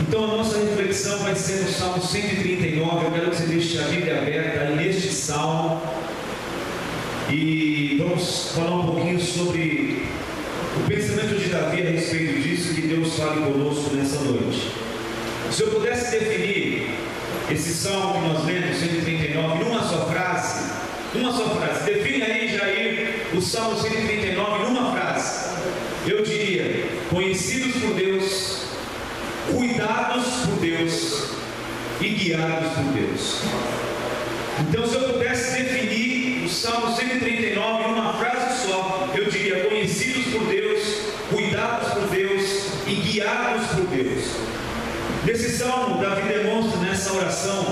Então a nossa reflexão vai ser no Salmo 139. Eu quero que você deixe a Bíblia aberta aí neste Salmo. E vamos falar um pouquinho sobre o pensamento de Davi a respeito disso, que Deus fale conosco nessa noite. Se eu pudesse definir esse Salmo que nós lemos, 139, numa só frase, define aí, Jair, o Salmo 139 numa frase. Eu diria: conhecidos por Deus, cuidados por Deus e guiados por Deus. Então, se eu pudesse definir o Salmo 139 em uma frase só, eu diria: conhecidos por Deus, cuidados por Deus e guiados por Deus. Nesse Salmo, Davi demonstra nessa oração,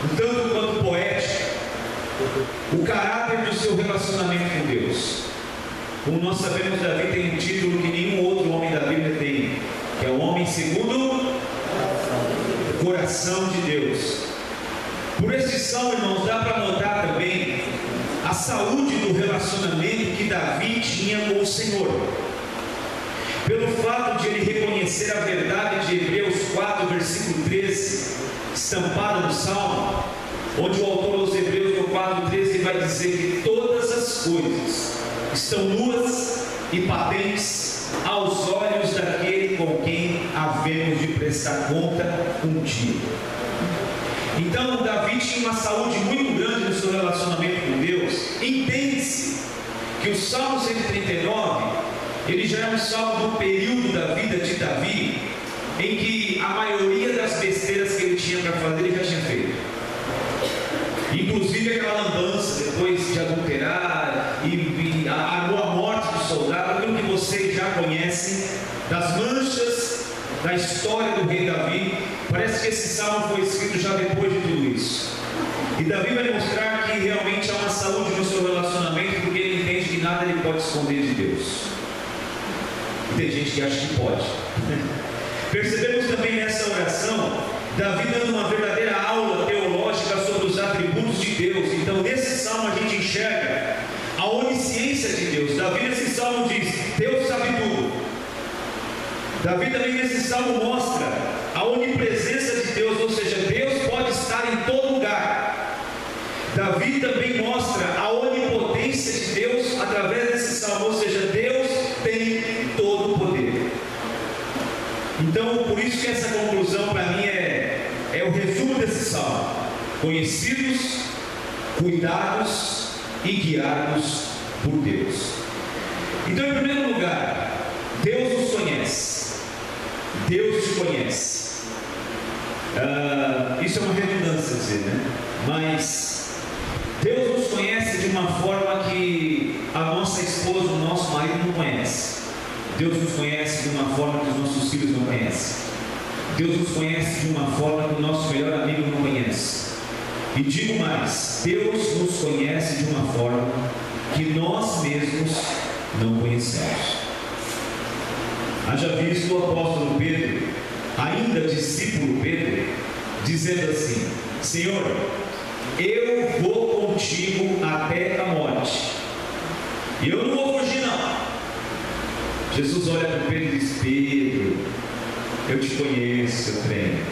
um tanto quanto poética, o caráter do seu relacionamento com Deus. Como nós sabemos, Davi tem um título que nenhum outro homem da Bíblia tem, que é o homem segundo o coração de Deus. Por esse salmo, irmãos, dá para notar também a saúde do relacionamento que Davi tinha com o Senhor. Pelo fato de ele reconhecer a verdade de Hebreus 4, versículo 13, estampada no salmo, onde o autor aos Hebreus, no 4:13, vai dizer que todas as coisas estão nuas e patentes aos olhos daquele com quem havemos de prestar conta um dia. Então, Davi tinha uma saúde muito grande no seu relacionamento com Deus. Entende-se que o Salmo 139, ele já é um salmo do período da vida de Davi, em que a maioria das besteiras que ele tinha para fazer, ele já tinha feito. Inclusive aquela lambança, depois de adulterar, e a morte do soldado, aquilo que vocês já conhecem, das manchas da história do rei Davi. Parece que esse salmo foi escrito já depois de tudo isso. E Davi vai mostrar que realmente há uma saúde no seu relacionamento, porque ele entende que nada ele pode esconder de Deus. E tem gente que acha que pode. Percebemos também nessa oração Davi dando uma verdadeira aula teológica sobre os atributos de Deus. Então nesse salmo a gente enxerga a onisciência de Deus. Davi nesse salmo diz: Deus sabe tudo. Davi também nesse salmo mostra a onipresença de Deus, ou seja, Deus pode estar em todo lugar. Davi também mostra a onipotência de Deus através desse salmo, ou seja, Deus tem todo o poder. Então, por isso que essa conclusão para mim é o resumo desse salmo: conhecidos, cuidados e guiados por Deus. Então, em primeiro lugar, Deus nos conhece. Deus te conhece. Isso é uma redundância dizer, né? Mas Deus nos conhece de uma forma que a nossa esposa, o nosso marido não conhece. Deus nos conhece de uma forma que os nossos filhos não conhecem. Deus nos conhece de uma forma que o nosso melhor amigo não conhece. E digo mais: Deus nos conhece de uma forma que nós mesmos não conhecemos. Haja visto o apóstolo Pedro, ainda discípulo Pedro, dizendo assim: Senhor, eu vou contigo até a morte, e eu não vou fugir não. Jesus olha para Pedro e diz: Pedro, eu te conheço, eu treino.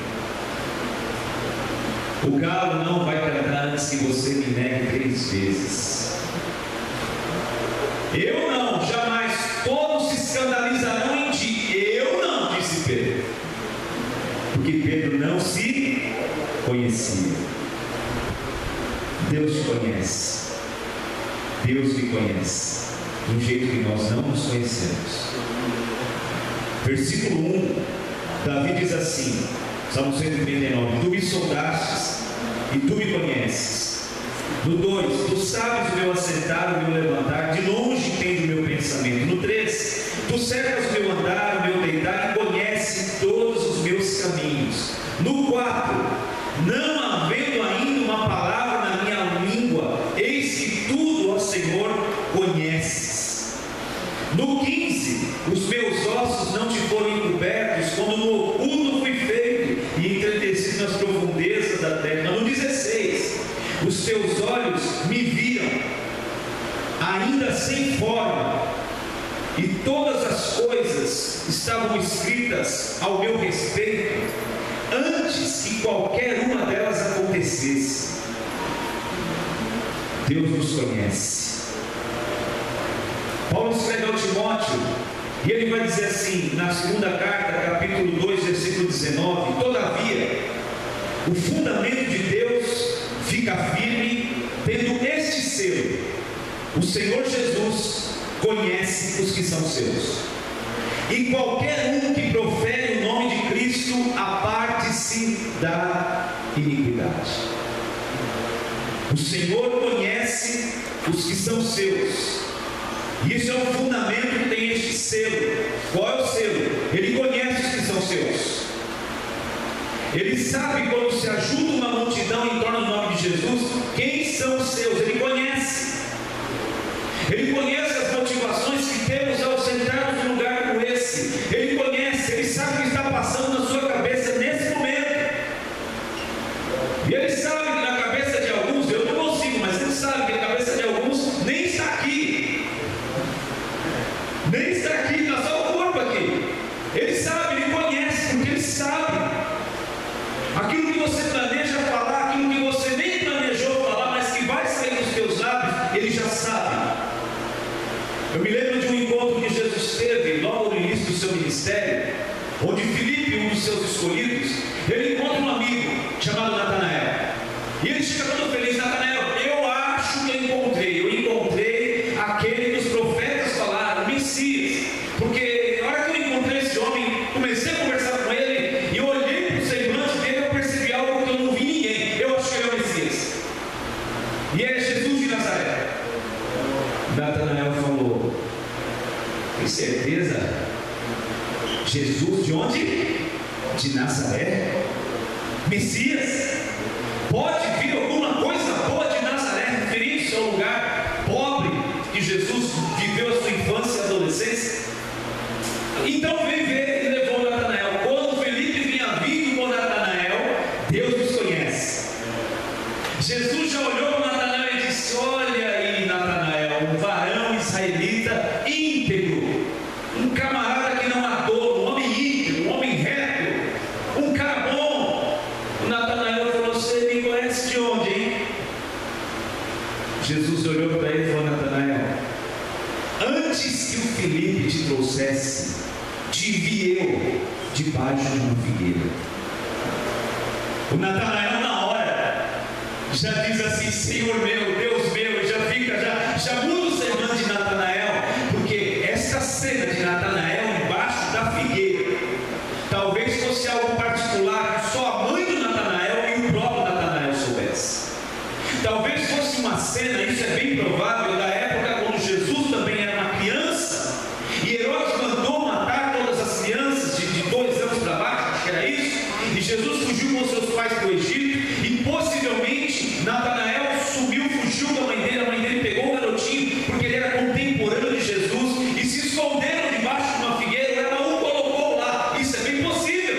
O galo não vai cantar antes que você me negue 3 vezes. Eu não, jamais. Todos se escandalizarão em ti. Eu não, disse Pedro. Porque Pedro não se conhecia. Deus te conhece. Deus me conhece de um jeito que nós não nos conhecemos. Versículo 1, Davi diz assim, Salmo 139: Tu me sondastes e tu me conheces. No 2, tu sabes o meu assentar, o meu levantar, de longe entende o meu pensamento. No 3, tu cercas o meu andar, o meu deitar, e conheces todos os meus caminhos. No 4, não havendo ainda uma palavra na minha língua, eis que tudo, ó Senhor, conheces. No 15, os meus ossos não te foram encobertos, quando no oculto fui feito e entretecido nas profundezas da terra. No 16, os teus olhos me viram, ainda sem forma, e todas as coisas estavam escritas ao meu respeito, Deus nos conhece. Paulo escreve ao Timóteo, e ele vai dizer assim, na segunda carta, capítulo 2, versículo 19: todavia, o fundamento de Deus fica firme, tendo este selo: o Senhor Jesus conhece os que são seus. E qualquer um que profere o nome de Cristo, aparte-se da iniquidade. O Senhor conhece os que são seus. E isso é um fundamento que tem este selo. Qual é o selo? Ele conhece os que são seus. Ele sabe quando se ajuda uma multidão em torno do nome de Jesus, quem são os seus. Ele conhece. Ele conhece as motivações que temos ao sentarmos num lugar como esse. Ele conhece, ele sabe o que está passando na sua cabeça nesse momento. E ele sabe que na cabeça de alguns, eu não consigo, mas ele sabe que a cabeça de alguns nem está aqui. Nem está aqui, está só o corpo aqui. Ele sabe, ele conhece, porque ele sabe. Aquilo que você planeja falar, aquilo que você nem planejou falar, mas que vai sair dos teus lábios, ele já sabe. Eu me lembro de um encontro que Jesus teve logo no início do seu ministério, onde Filipe, um dos seus escolhidos, ele encontra um amigo chamado Natanael. E ele chega todo feliz: Natanael, eu acho que eu encontrei aquele que os profetas falaram, o Messias. Porque na hora que eu encontrei esse homem, comecei a conversar com ele, e eu olhei para o semblante dele, eu percebi algo que eu não vi ninguém. Eu acho que ele é o Messias. E é Jesus de Nazaré. Natanael falou: tem certeza? Jesus de onde? De Nazaré? Messias? Pode vir alguma coisa boa de Nazaré, referindo-se ao lugar pobre que Jesus viveu a sua infância e adolescência? Então vem ver, ele levou Natanael. Quando Felipe vinha vindo com Natanael, Deus nos conhece. Jesus já olhou para Natanael e disse: olha aí, Natanael, um varão israelita íntegro, um camarada que não há dolo, um homem íntegro, um homem reto, um cara bom. O Natanael falou: você me conhece de onde, hein? Jesus olhou para ele e falou: Natanael, antes que o Felipe te trouxesse, te vi eu debaixo de uma figueira. O Natanael na hora já diz assim: Senhor meu, Deus meu, já muda o semblante de Natanael, porque essa cena de Natanael embaixo da figueira talvez fosse algo particular que só a mãe do Natanael e o próprio Natanael soubesse. Talvez fosse uma cena, isso é bem provável, da época quando Jesus também era uma criança e Herodes mandou matar todas as crianças de 2 anos para baixo, acho que era isso, e Jesus fugiu com seus pais para o Egito, e possivelmente Natanael subiu, fugiu da mãe dele, a mãe dele pegou o garotinho, porque ele era contemporâneo de Jesus, e se esconderam debaixo de uma figueira, ela o colocou lá. Isso é bem possível.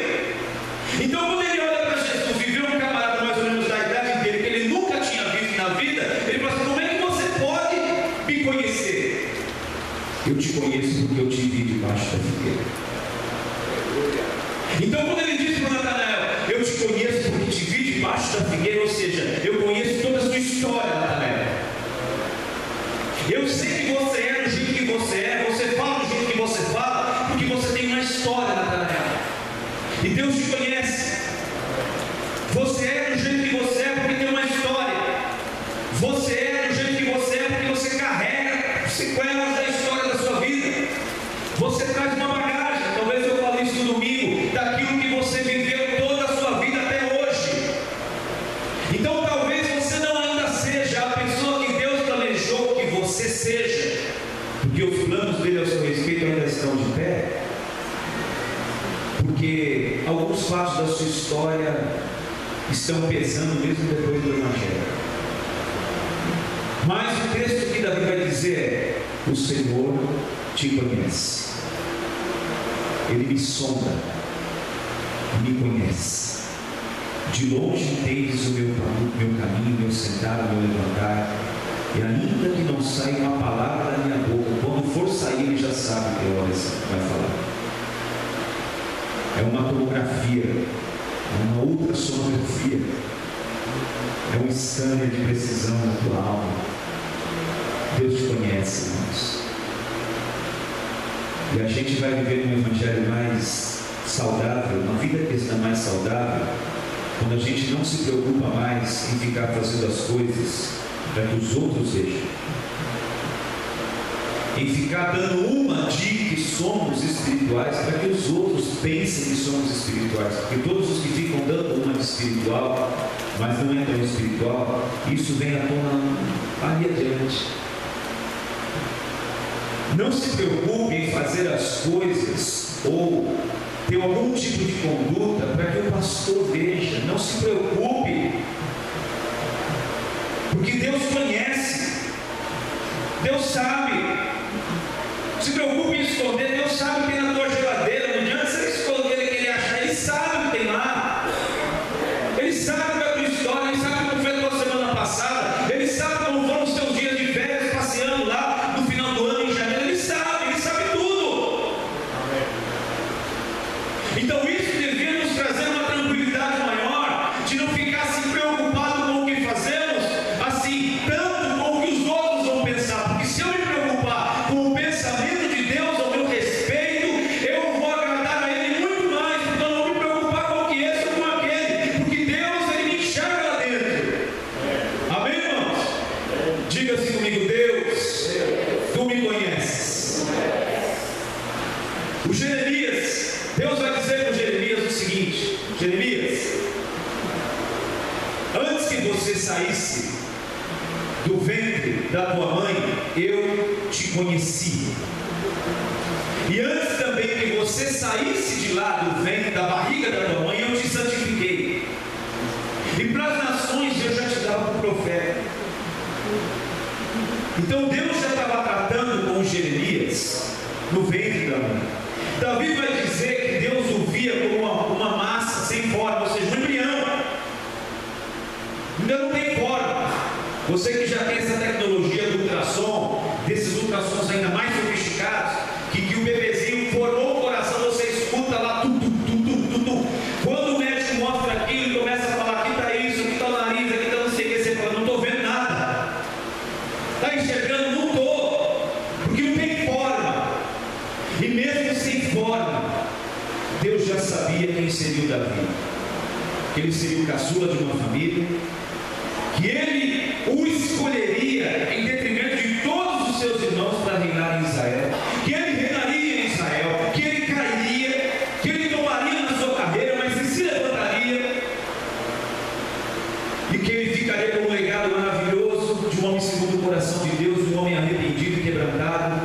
Então quando ele olha para Jesus e vê um camarada mais ou menos da idade dele, que ele nunca tinha visto na vida, ele fala assim: como é que você pode me conhecer? Eu te conheço porque eu te vi debaixo da figueira. Então quando ele diz para o Natanael: eu te conheço porque te vi debaixo da figueira, ou seja, eu conheço toda a sua história, Natanael. Eu sei que você é do jeito que você é, você fala do jeito que você fala, porque você tem uma história, Natanael. E Deus te conhece. Você é do jeito que você é porque tem uma história. Você é do jeito que você é porque você carrega sequelas da história da sua vida. Você traz uma bagagem, talvez eu fale isso no domingo, daquilo que você viveu toda a sua vida até hoje. Então talvez você não ainda seja a pessoa que Deus planejou que você seja, porque os planos dele ao seu respeito ainda estão de pé, porque alguns fatos da sua história estão pesando mesmo depois do Evangelho. Mas o texto que Davi vai dizer é: o Senhor te conhece, Ele me sonda, me conhece. De longe entendes o meu caminho, meu sentar, o meu levantar, e ainda que não saia uma palavra da minha boca, quando for sair, Ele já sabe o que hora vai falar. É uma tomografia, é uma ultrassonografia, é um scanner de precisão na tua alma. Deus te conhece, irmãos. E a gente vai viver um evangelho mais saudável, uma vida cristã mais saudável, quando a gente não se preocupa mais em ficar fazendo as coisas para que os outros vejam, em ficar dando uma de que somos espirituais para que os outros pensem que somos espirituais, porque todos os que ficam dando uma de espiritual, mas não é tão espiritual, isso vem à tona ali adiante. Não se preocupe em fazer as coisas ou ter algum tipo de conduta para que o pastor veja. Não se preocupe, porque Deus conhece, Deus sabe. Se preocupe em esconder, Deus sabe o que tem na tua geladeira. Não adianta você esconder o que Ele acha, Ele sabe o que tem lá. Ele sabe da tua história, Ele sabe como foi a tua semana passada, Ele sabe como foram os teus dias de férias passeando lá no final do ano, em janeiro. Ele sabe tudo. Então isso devia nos trazer uma tranquilidade maior, de não ficar assim preocupado com o que fazemos, assim, tanto com o que os outros vão pensar, porque se eu me preocupar com o pensamento de Deus ao meu respeito, eu vou agradar a Ele muito mais, porque eu não vou me preocupar com o que esse ou com aquele, porque Deus, Ele me enxerga lá dentro. Amém, irmãos? Diga assim comigo: Deus, Tu me conheces. O Jeremias, Deus vai dizer para Jeremias o seguinte: Jeremias, antes que você saísse do ventre da tua mãe, eu te conheci. E antes também que você saísse de lá do ventre, da barriga da tua mãe, eu te santifiquei. E para as nações eu já te dava como profeta. Então Deus já estava tratando com Jeremias no ventre da mãe. Davi vai dizer que Deus o via como uma massa sem forma, ou seja, um embrião. Ainda não tem forma. Você que já tem essa tecnologia do ultrassom, desses ultrassons ainda mais sofisticados, que o bebezinho formou o coração, você escuta lá, tum, tum, tum, tum, tum, tum. Quando o médico mostra aquilo, começa a falar: aqui está isso, aqui está o nariz, aqui está não sei o que, você fala: não estou vendo nada. Está enxergando? Não estou, porque não tem forma. E mesmo sem forma, Deus já sabia quem seria o Davi, que ele seria o caçula de uma família, que ele o escolheria em detrimento de todos os seus irmãos para reinar em Israel, que ele reinaria em Israel, que ele cairia, que ele tomaria na sua carreira, mas que se levantaria, e que ele ficaria com um legado maravilhoso de um homem segundo o coração de Deus, de um homem arrependido e quebrantado.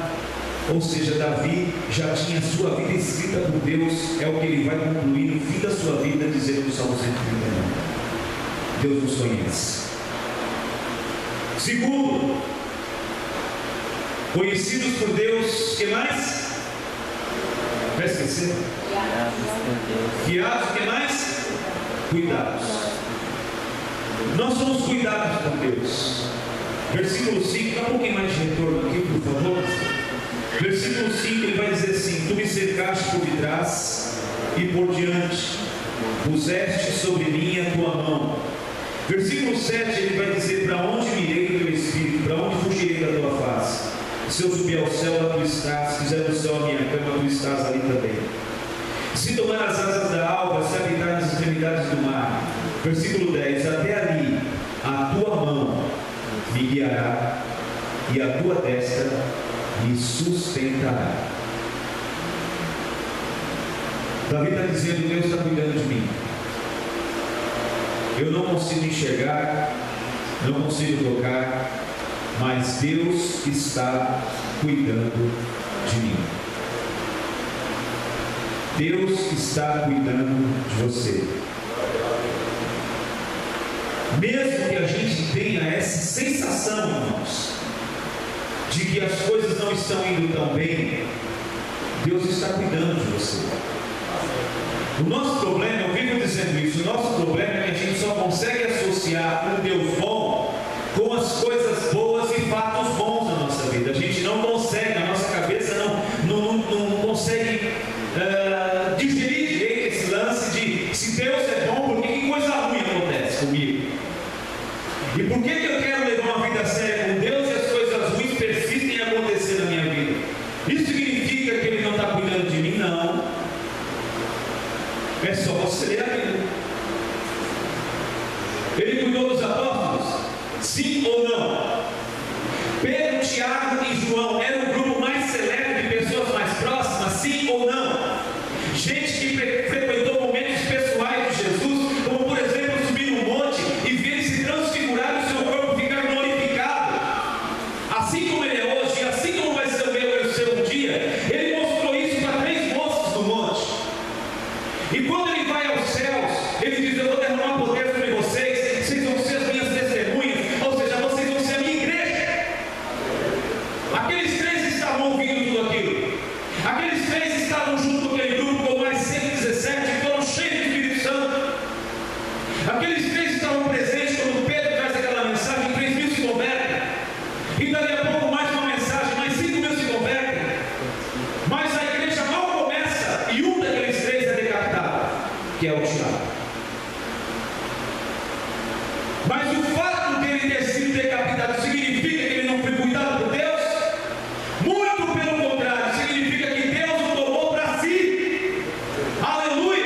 Ou seja, Davi já tinha a sua vida escrita por Deus. É o que ele vai concluir no fim da sua vida, dizendo no Salmo 139: Deus nos conhece. Segundo, conhecidos por Deus, o que mais? Vai esquecer? Guiados, o que mais? Cuidados. Nós somos cuidados por Deus. Versículo 5, dá um pouquinho mais de retorno aqui, por favor. Versículo 5, ele vai dizer assim: Tu me cercaste por detrás e por diante, puseste sobre mim a tua mão. Versículo 7, ele vai dizer: Para onde me irei do teu espírito? Para onde fugirei da tua face? Se eu subir ao céu, lá tu estás. Se fizer no céu a minha cama, tu estás ali também. Se tomar as asas da alva, se habitar nas extremidades do mar. Versículo 10: Até ali a tua mão me guiará e a tua destra me sustentará. Davi está dizendo: Deus está cuidando de mim. Eu não consigo enxergar, não consigo tocar, mas Deus está cuidando de mim. Deus está cuidando de você. Mesmo que a gente tenha essa sensação, irmãos, de que as coisas não estão indo tão bem, Deus está cuidando de você. O nosso problema, eu vivo dizendo isso, o nosso problema é que a gente só consegue associar um Deus bom com as coisas boas e fatos bons na nossa vida. A gente não consegue, a nossa cabeça não consegue digerir direito esse lance de: se Deus é bom, por que coisa ruim acontece comigo? E por que eu quero levar uma vida séria com Deus e as coisas ruins só você ler a Bíblia. Ele cuidou dos apóstolos? Sim ou não? Pedro, Tiago e João eram o grupo mais seleto de pessoas mais próximas? Sim ou não? Gente que frequentou momentos pessoais de Jesus, como por exemplo subir no monte e ver ele se transfigurar e o seu corpo ficar glorificado, assim como ele é hoje, e assim como vai ser o meu e o seu um dia. Ele mostrou isso para 3 moços no monte. E quando ele vai aos céus, ele diz: eu vou derramar poder sobre vocês, vocês vão ser as minhas testemunhas, ou seja, vocês vão ser a minha igreja. Aqueles 3 estavam ouvindo tudo aquilo. Aqueles 3 estavam junto com aquele grupo com mais 117 e foram cheios do Espírito Santo. Aqueles 3 estavam presentes quando Pedro traz aquela mensagem, 3.000 se convertem. E dali a pouco mais uma mensagem, mais 5.000 se convertem. Mas a igreja mal começa e um daqueles 3 é decapitado, que é o Tiago. Mas o fato dele ter sido decapitado significa que ele não foi cuidado por Deus? Muito pelo contrário, significa que Deus o tomou para si. Aleluia!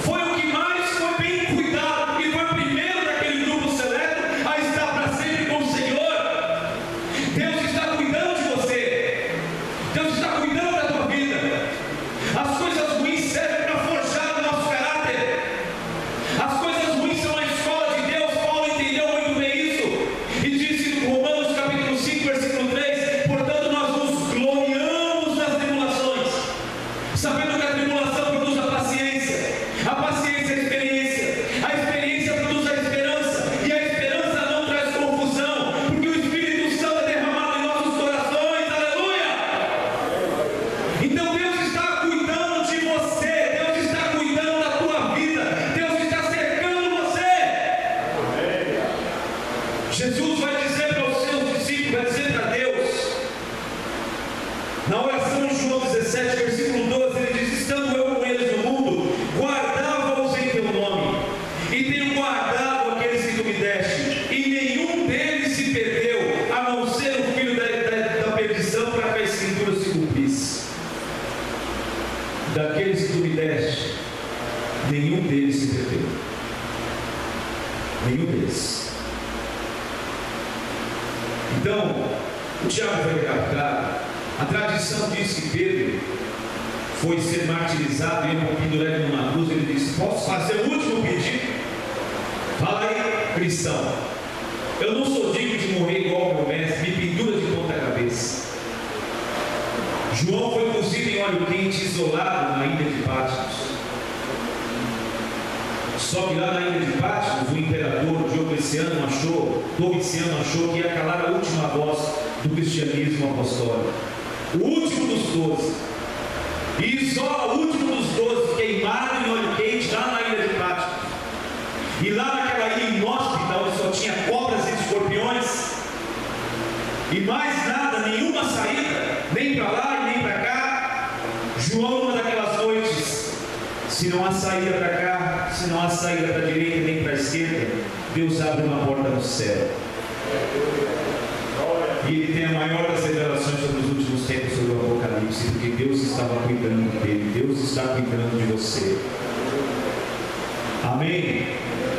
Foi o que mais foi bem cuidado e foi o primeiro daquele grupo seleto a estar para sempre com o Senhor. Deus está cuidando de você. Deus está cuidando da tua vida. As coisas ruins servem para forjar o nosso caráter. As coisas ruins são a escola de Deus. Paulo entendeu muito bem isso e disse no Romanos capítulo 5, versículo 3: portanto nós nos gloriamos nas tribulações, sabendo que a tribulação produz a paciência a experiência produz a esperança, e a esperança não traz confusão, porque o Espírito Santo é derramado em nossos corações. Aleluia! Então Deus está cuidando de você, Deus está cuidando da tua vida, Deus está cercando você. Jesus vai dizer para os seus discípulos, vai dizer para Deus, na oração de João 17, versículo 12, ele diz: estando eu com eles no mundo, guardava-os em teu nome, e tenho guardado aqueles que tu me deste, e nenhum deles se perdeu, a não ser o filho da perdição, para que a escritura se cumprisse. Daqueles que tu me deste, nenhum deles se perdeu. Nenhum deles. Então, o Tiago foi decapitado. A tradição diz que Pedro foi ser martirizado e pendurado numa cruz. Ele disse: posso fazer o último pedido? Fala aí, cristão. Eu não sou digno de morrer igual ao meu mestre, me pendura de ponta cabeça. João foi cozido em óleo quente, isolado na ilha de Patmos. Só que lá na ilha de Patmos, o imperador Domiciano achou que ia calar a última voz do cristianismo apostólico. O último dos 12. E só o último dos 12 queimado em óleo quente lá na ilha de Patmos. E lá naquela ilha inóspita, onde só tinha cobras e escorpiões, e mais nada, nenhuma saída, nem para lá e nem para cá. João, numa daquelas noites, se não há saída para cá, se não há saída para a direita nem para a esquerda, Deus abre uma porta no céu. E ele tem a maior das revelações sobre os últimos tempos, sobre o Apocalipse, porque Deus estava cuidando dele, Deus está cuidando de você. Amém?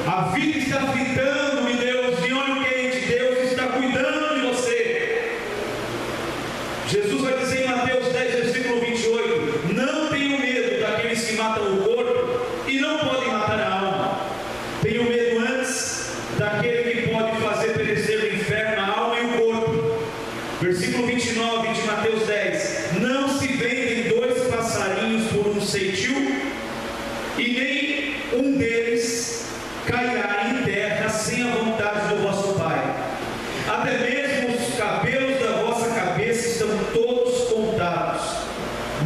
A vida está fitando em Deus, de óleo quente, Deus está cuidando de você. Jesus vai dizer em Mateus 10, versículo 28: não tenho medo daqueles que matam o corpo e não podem matar a alma. Tenho medo antes daquele que pode fazer perecer no inferno a alma e o corpo. Versículo 29 de Mateus 10: não se vendem 2 passarinhos por um ceitil, e nem um deles cairá em terra sem a vontade do vosso Pai. Até mesmo os cabelos da vossa cabeça estão todos contados.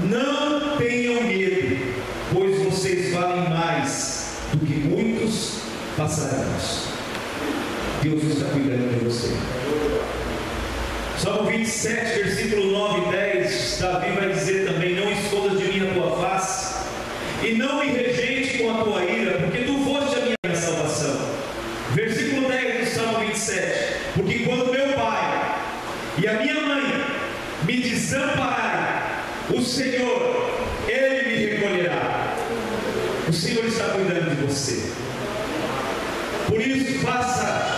Não tenham medo, pois vocês valem mais do que muitos passarinhos. Deus está cuidando de você. Salmo 27, versículo 9 e 10, Davi vai dizer também: não escondas de mim a tua face, e não me rejeite com a tua ira, porque tu foste a minha salvação. Versículo 10 do Salmo 27: porque quando meu pai e a minha mãe me desampararem, o Senhor, Ele me recolherá. O Senhor está cuidando de você. Por isso,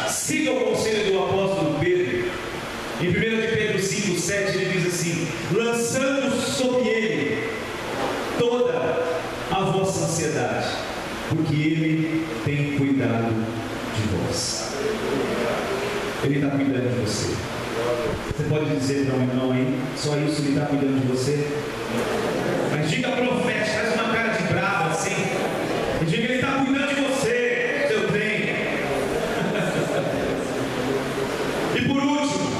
siga o conselho do apóstolo Pedro. Em 1 Pedro 5,7 ele diz assim: lançando sobre ele toda a vossa ansiedade, porque ele tem cuidado de vós. Ele está cuidando de você. Você pode dizer para um irmão aí, só isso, ele está cuidando de você? Mas diga profético, faz uma cara de bravo assim, e diga: ele está cuidando de você, seu trem. E por último,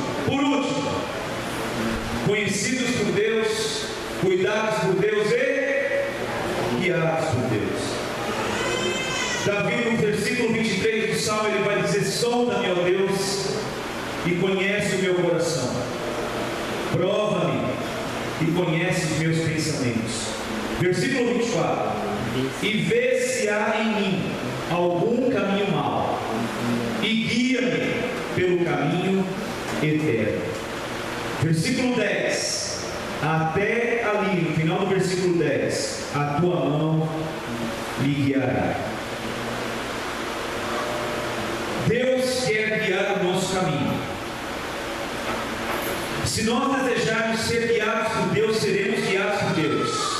conhecidos por Deus, cuidados por Deus e guiados por Deus. Davi, no versículo 23 do Salmo, ele vai dizer: sonda-me, ó Deus, e conhece o meu coração, prova-me e conhece os meus pensamentos. Versículo 24: e vê se há em mim algum caminho mau, e guia-me pelo caminho eterno. Versículo 10: até ali, no final do versículo 10, a tua mão me guiará. Deus quer guiar o nosso caminho. Se nós desejarmos ser guiados por Deus, seremos guiados por Deus.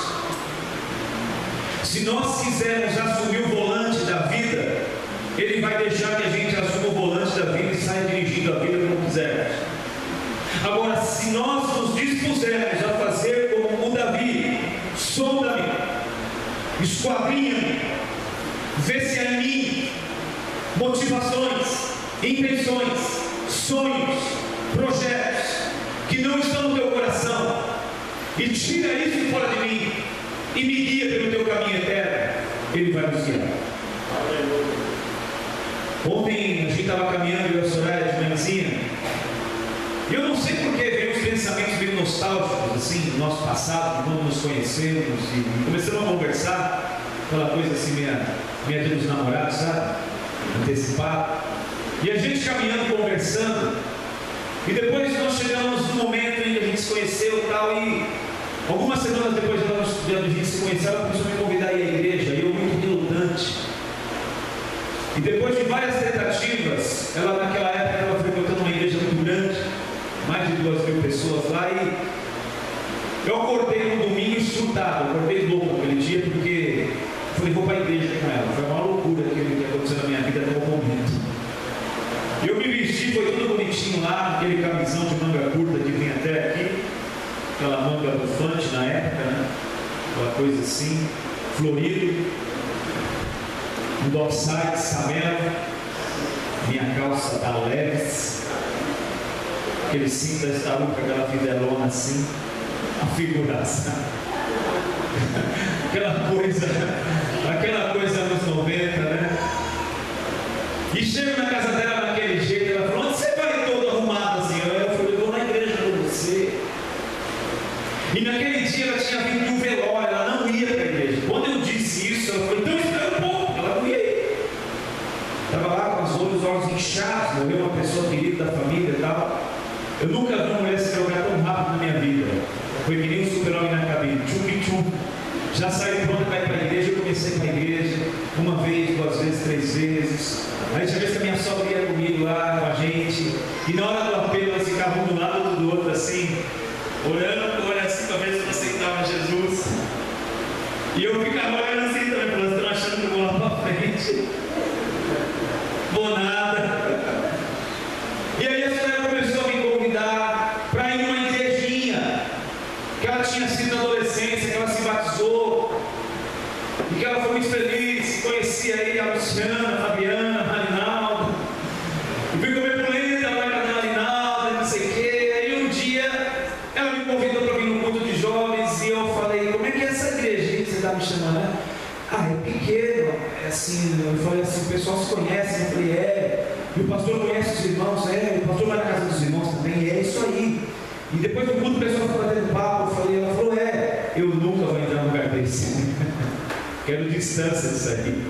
Se nós quisermos assumir o volante da vida, Ele vai deixar que a gente assuma o volante da vida e saia dirigindo a vida como quisermos. Agora, se nós nos dispusermos a fazer como o Davi: sonda-me, esquadrinha-me, vê se há em mim motivações, intenções, sonhos, projetos que não estão no teu coração, e tira isso fora de mim e me guia pelo teu caminho eterno, Ele vai nos guiar. Ontem a gente estava caminhando em Soraya de manhãzinha, e eu não sei porque veio uns pensamentos meio nostálgicos assim, do nosso passado, quando nos conhecemos, e começamos a conversar, aquela coisa assim, meia dia dos namorados, sabe? Antecipado. E a gente caminhando, conversando, e depois nós chegamos no momento em que a gente se conheceu e tal, e algumas semanas depois de a gente se conhecer, ela começou a me convidar a ir à igreja, e eu muito relutante. E depois de várias tentativas, ela naquela época estava frequentando uma igreja muito grande, mais de 2.000 pessoas lá, e eu acordei no domingo surtado, acordei louco aquele dia, porque falei: vou para a igreja com ela. Foi uma loucura aquilo que aconteceu na minha vida até o momento. Eu me vesti, foi tudo bonitinho lá, aquele camisão de manga curta que vinha até aqui, aquela manga bufante na época, né? Aquela coisa assim, florido, um dockside, samela, minha calça da Leves, aquele cinto da Estaruca, aquela fidelona assim, a figuraça, aquela coisa anos 90, né? E chego na casa dela naquele jeito, ela falou: onde você vai todo arrumado assim? Eu falei: vou na igreja com você. E naquele dia ela tinha vindo de um velório, ela não ia para a igreja. Quando eu disse isso, ela falou: então espera um pouco, ela não ia ir. Estava lá com os olhos inchados, morreu uma pessoa querida da família e tal. Eu nunca vi uma mulher se drogar tão rápido na minha vida. Foi que nem um super-homem na cabine, tchum. Já saí pronto para ir para a igreja. Eu comecei para a igreja uma vez, 2 vezes, 3 vezes. Aí tinha vez que a minha sogra ia comigo lá com a gente, e na hora do apelo elas ficavam um do lado, outro do outro assim, olhando assim para ver se eu aceitava Jesus. E eu ficava olhando assim também, porque elas estão achando que eu vou lá para frente. Vou nada. E aí a senhora começou a me convidar para ir numa igrejinha que ela tinha sido na adolescência, que ela se batizou, e que ela foi muito feliz, conhecia aí a Luciana, a Fabiana, a Marinalda, e fui comer polenta lá na Marinalda, não sei o que. Aí um dia ela me convidou para vir no culto de jovens, e eu falei: como é que é essa igreja que você está me chamando, né? Ah, é pequeno, é assim. Eu falei assim: o pessoal se conhece. Eu falei: é. E o pastor conhece os irmãos? É. E o pastor vai na casa dos irmãos também? É isso aí. E depois do culto o pessoal foi batendo papo. Eu falei: ela falou: é. Eu nunca vou entrar num lugar desse. Quero distância disso aí.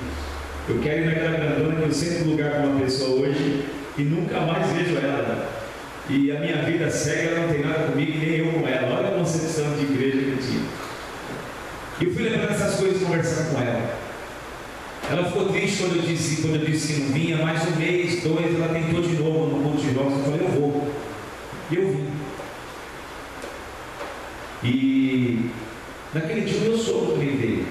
Eu quero ir naquela grandona que eu sento no lugar com uma pessoa hoje e nunca mais vejo ela. E a minha vida segue, ela não tem nada comigo, nem eu com ela. Olha a concepção de igreja que eu tinha. E eu fui lembrando essas coisas, conversando com ela. Ela ficou triste quando eu disse que não vinha, mais um mês, 2, ela tentou de novo no culto de jovens. Eu falei, eu vou. E eu vim. E naquele dia o meu sogro também veio.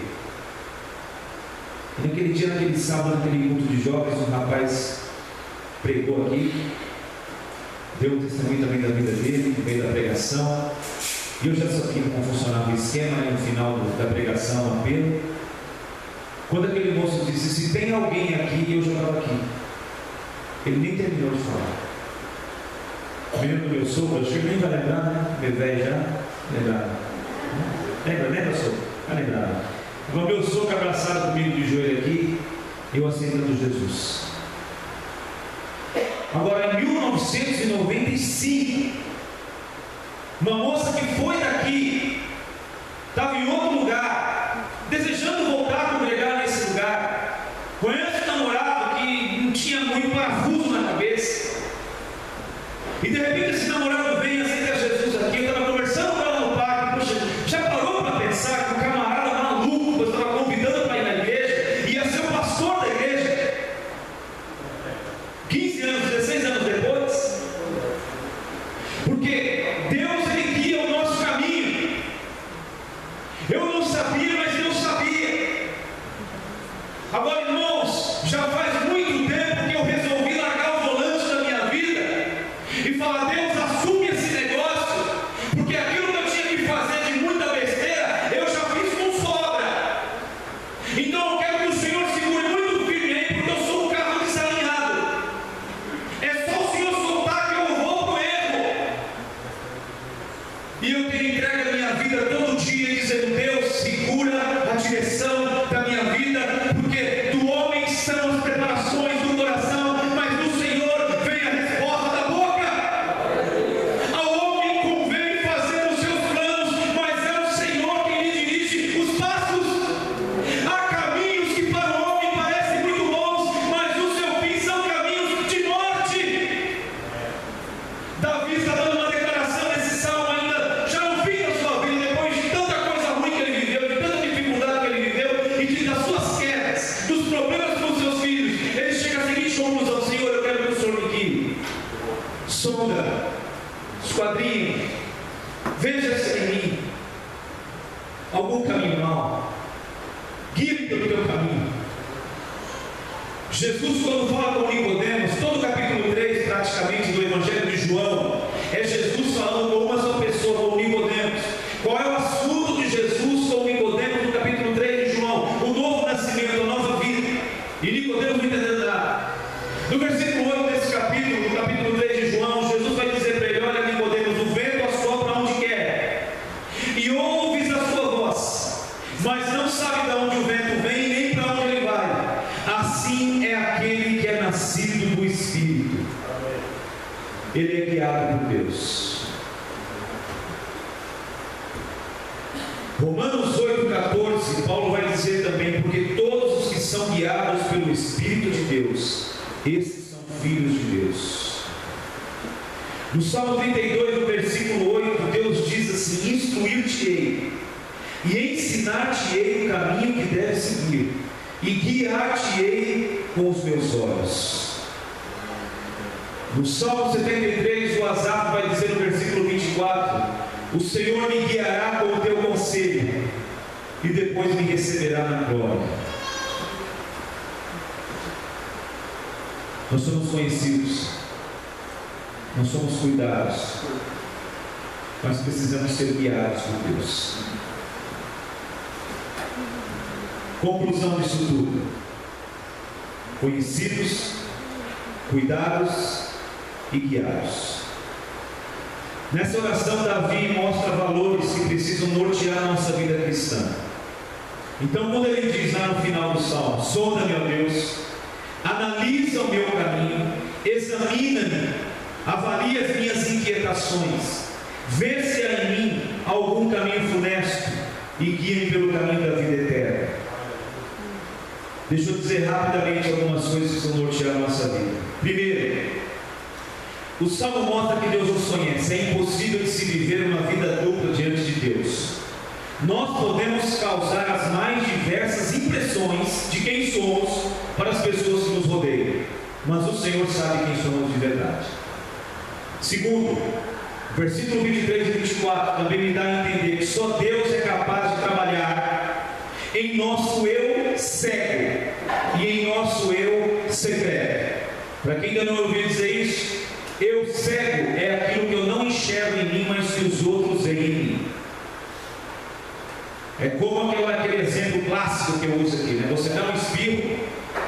E naquele dia, naquele sábado, naquele culto de jovens, um rapaz pregou aqui, deu um testemunho também da vida dele, no meio da pregação. E eu já sabia como funcionava o esquema, no final da pregação, o apelo. Quando aquele moço disse, se tem alguém aqui, eu já estava aqui. Ele nem terminou de falar. O menino do meu sogro, acho que ele nem vai lembrar, né? Meu velho já, lembra, sogro? Vai lembrar. O meu sogro abraçado comigo de joelho aqui, eu aceitando Jesus. Agora, em 1995, uma moça que foi daqui, estava em outro lugar, desejando voltar a congregar nesse lugar. Conhece um namorado que não tinha muito parafuso na cabeça. E de repente esse namorado vem, aceita Jesus aqui. Eu estava conversando com ela no parque. Poxa, já parou para pensar que o camarada maluco que eu estava convidando para ir na igreja ia ser o pastor da igreja? 15 anos, 16 anos depois. Porque Deus, Ele guia o nosso caminho. Eu não sabia, mas Deus sabia. Agora, irmãos, já faz muito tempo que eu resolvi largar o volante da minha vida e falar, Deus, assume esse negócio, porque aquilo que eu tinha que fazer de muita besteira, eu já fiz com sobra. Então eu quero que o Senhor segure muito firme aí, porque eu sou um carro desalinhado. É só o Senhor soltar que eu vou pro erro. E eu tenho entregue a minha vida todo dia, dizendo, Deus, segura a direção da minha vida, porque do homem são as preparações do coração, mas do Senhor vem a resposta da boca. Ao homem convém fazer os seus planos, mas é o Senhor quem lhe dirige os passos. Há caminhos que para o homem parecem muito bons, mas o seu fim são caminhos de morte. Davi está dando uma declaração nesse salmo ainda, já no fim da sua vida, depois de tanta coisa ruim que ele viveu, de tanta dificuldade que ele viveu, e das suas quedas, dos problemas com os seus filhos, ele chega à seguinte conclusão, Senhor, eu quero que o Senhor me guie. Sonda, esquadrinhe, veja se em mim algum caminho mau, guie-me pelo teu caminho. Jesus, quando fala com Nicodemos, todo o capítulo 3 praticamente do Evangelho de João, é Jesus falando com uma só pessoa, com Nicodemos. Qual é o assunto de Jesus com Nicodemos no capítulo 3 de João? O novo nascimento, a nova vida. E Nicodemos não entendendo nada. No versículo 8 desse capítulo, no capítulo 3 de João, Jesus vai dizer para ele, olha Nicodemos, o vento assopra onde quer, e ouves a sua voz, mas não sabe de onde o vento vem, nem para onde ele vai. Assim é aquele que é nascido do Espírito. Ele é guiado por Deus. Romanos 8,14, Paulo vai dizer também, porque todos os que são guiados pelo Espírito de Deus, esses são filhos de Deus. No Salmo 32, no versículo 8, Deus diz assim, instruir-te-ei, e ensinar-te-ei o caminho que deves seguir, e guiar-te-ei com os meus olhos. No Salmo 73, o Asaf vai dizer no versículo 24, o Senhor me guiará com o teu conselho, e depois me receberá na glória. Nós somos conhecidos, nós somos cuidados, mas precisamos ser guiados por Deus. Conclusão disso tudo: conhecidos, cuidados e guiados. Nessa oração, Davi mostra valores que precisam nortear a nossa vida cristã. Então, quando ele diz lá no final do salmo, sonda-me, ó Deus, analisa o meu caminho, examina-me, avalia as minhas inquietações, vê se há em mim algum caminho funesto e guia-me pelo caminho da vida eterna. Deixa eu dizer rapidamente algumas coisas que vão nortear a nossa vida. Primeiro, o Salmo mostra que Deus nos conhece. É impossível de se viver uma vida dupla diante de Deus. nós podemos causar as mais diversas impressões de quem somos para as pessoas que nos rodeiam, mas o Senhor sabe quem somos de verdade. Segundo, versículo 23 e 24 também me dá a entender que só Deus é capaz de trabalhar em nosso eu cego e em nosso eu secreto. Para quem ainda não ouviu dizer isso, eu cego é aquilo que eu não enxergo em mim, mas que os outros veem em mim. É como aquele exemplo clássico que eu uso aqui, né? Você dá um espirro,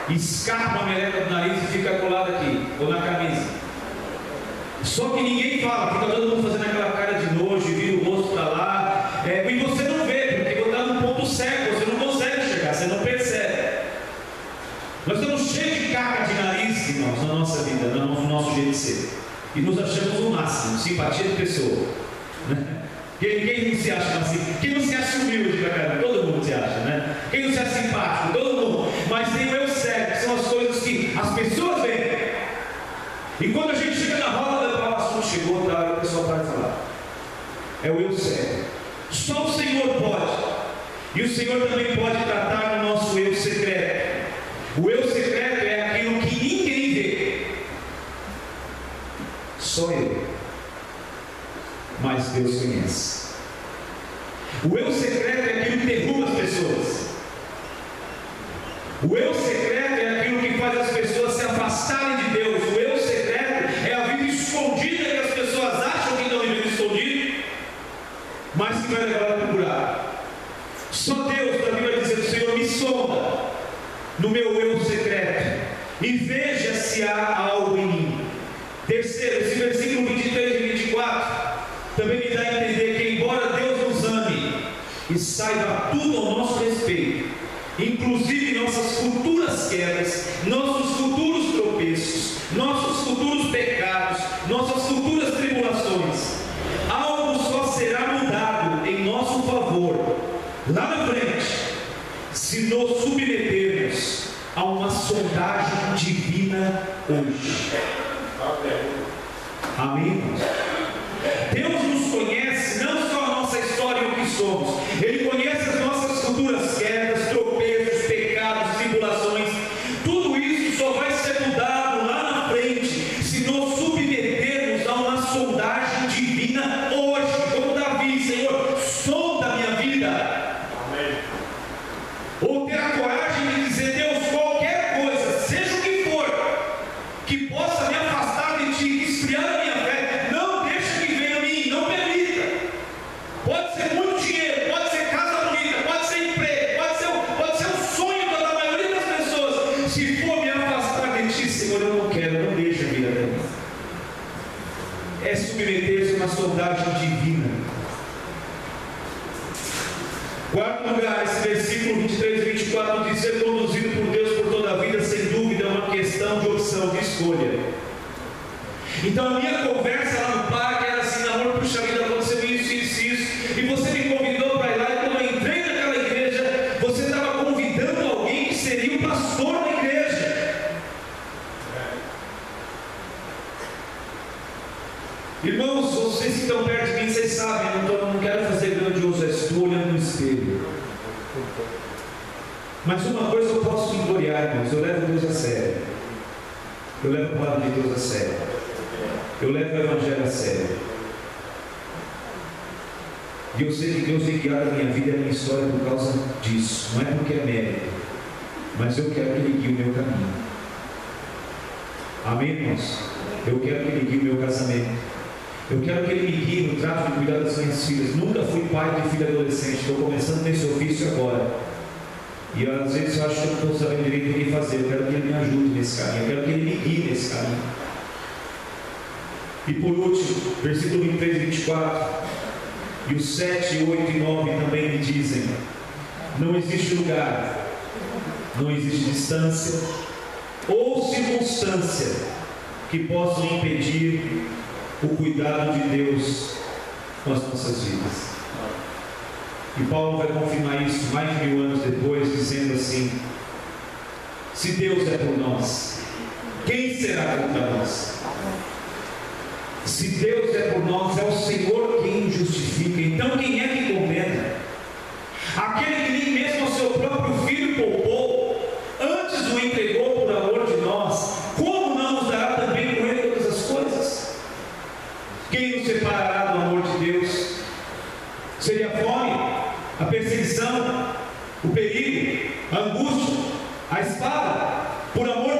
escapa uma meleca do nariz e fica colado aqui, ou na camisa. Só que ninguém fala, fica todo mundo fazendo aquela cara de nojo, vira o rosto para lá, e você não vê, porque você está num ponto cego, você não consegue enxergar, você não percebe. Nós estamos cheios de caca de nariz, irmãos, na nossa vida, no nosso jeito de ser, e nos achamos o máximo, simpatia de pessoa, né? Quem não se acha assim? Quem não se acha humilde pra caramba? Todo mundo se acha, né? Quem não se acha simpático? Todo mundo. Mas tem o eu cego, que são as coisas que as pessoas veem. E quando a gente chega na roda, o assunto chegou, tá, e o pessoal para de falar. É o eu cego. Só o Senhor pode. E o Senhor também pode tratar no nosso eu secreto. O eu secreto é aquilo que ninguém vê. Só eu. Mas Deus conhece. O eu secreto é aquilo que derruba as pessoas. O eu secreto é aquilo que faz as pessoas se afastarem de Deus. O eu secreto é a vida escondida que as pessoas acham que estão vivendo escondido, mas que vai levar a procurar. Só Deus também vai dizer: Senhor, me sonda no meu eu secreto e veja se há algo em mim. Terceiro, esse versículo 23 e 24 também me dá a entender que, embora Deus nos ame e saiba tudo ao nosso respeito, inclusive nossas futuras quedas, nossos futuros tropeços, nossos futuros pecados, nossas futuras tribulações, algo só será mudado em nosso favor lá na frente, se nos submetermos a uma sondagem divina hoje. Amém? Deus nos conhece não só a nossa história e o que somos, Ele conhece as nossas futuras quedas, tropeços, pecados, tribulações. Tudo isso só vai ser mudado lá na frente se nos submetermos a uma sondagem divina hoje, como Davi: Senhor, sonda a minha vida. Amém. Ou ter a coragem de dizer: Deus, qualquer coisa, seja o que for, que possa me afastar de Ti, esfriar a minha fé, pode ser muito dinheiro, pode ser casa bonita, pode ser emprego, pode ser o sonho da maioria das pessoas. Se for me afastar de Ti, Senhor, eu não quero, não deixa a vida até mim. É submeter-se a uma sondagem divina. Quarto lugar, esse versículo 23 e 24 diz: ser conduzido por Deus por toda a vida, sem dúvida, é uma questão de opção, de escolha. Então a minha conversa lá no parque era assim: amor, puxa vida, aconteceu isso, e você me convidou para ir lá, e quando eu entrei naquela igreja, você estava convidando alguém que seria o pastor da igreja. Irmãos, vocês que estão perto de mim, vocês sabem, eu não quero fazer grandioso, estou olhando no espelho. Mas uma coisa eu posso me gloriar, irmãos: eu levo Deus a sério. Eu levo a palavra de Deus a sério. Eu levo o Evangelho a sério. E eu sei que Deus tem guiado a minha vida e a minha história por causa disso. Não é porque é mérito, mas eu quero que Ele guie o meu caminho. Amém, irmãos? Eu quero que Ele guie o meu casamento. Eu quero que Ele me guie no trato de cuidar das minhas filhas. Nunca fui pai de filha adolescente. Estou começando nesse ofício agora. E às vezes eu acho que eu não estou sabendo direito o que fazer. Eu quero que Ele me ajude nesse caminho. Eu quero que Ele me guie nesse caminho. E por último, versículo 23 e 24. E os 7, 8 e 9 também me dizem: não existe lugar, não existe distância ou circunstância que possam impedir o cuidado de Deus com as nossas vidas. E Paulo vai confirmar isso mais de 1000 anos depois, dizendo assim: se Deus é por nós, quem será contra nós? Se Deus é por nós, é o Senhor quem justifica. Então quem é que condena? Aquele que nem mesmo ao seu próprio filho poupou, antes o entregou por amor de nós, como não nos dará também com ele todas as coisas? Quem nos separará do amor de Deus? Seria a fome, a perseguição, o perigo, a angústia, a espada? Por amor